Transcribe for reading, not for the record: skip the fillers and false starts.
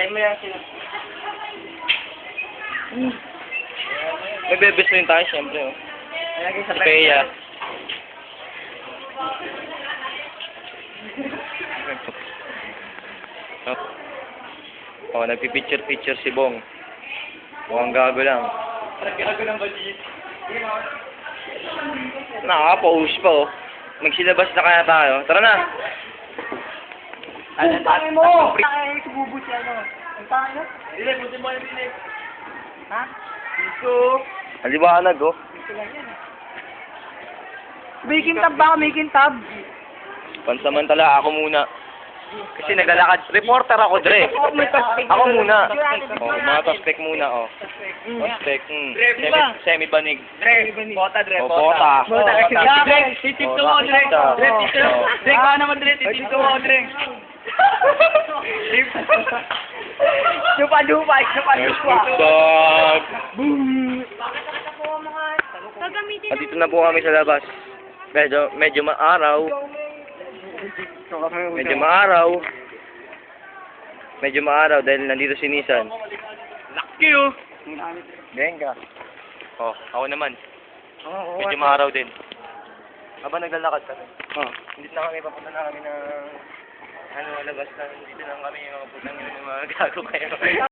Send mo yan sila. May bebes rin tayo, siyempre. Oh. Nalagay sa Si Peya. Oh, nagpipicture-picture si Bong. Mukhang gago lang. Nagkago ng budget. Nakaka-pause pa, oh. Magsilabas na kaya tayo. Tara na! Ang tangin mo! Ang tangin mo, sububo siya, ano? Ang tangin mo? Dili, punti mo yung dili. Ha? Dito. Aliwanag, oh. Dito lang yan. May kintab ba? May kintab? Pansamantala, ako muna. Kasi naglalakad. Reporter ako, Dre. Ako muna. Oh, mga suspect muna, oh. Suspect, semi-banig. Dre, bota, Dre, Oh, bota. Bota, Dre, titip to mo, Dre. Bota. Dre, titip. Dre, kaya naman, Dre, titip to mo, Dre. Dupa-dupa, dupa-dupa. Stop! Boom! At dito na po kami sa labas. Medyo maaraw. Medyo maaraw dahil nandito si Nissan. Lucky, oh. Benga. Oh, ako naman. Medyo maaraw din. Habang naglalakad kami. Oh. Hindi na kami, papunta na kami ng labas na dito lang kami mga putang ina ng mga gago kayo.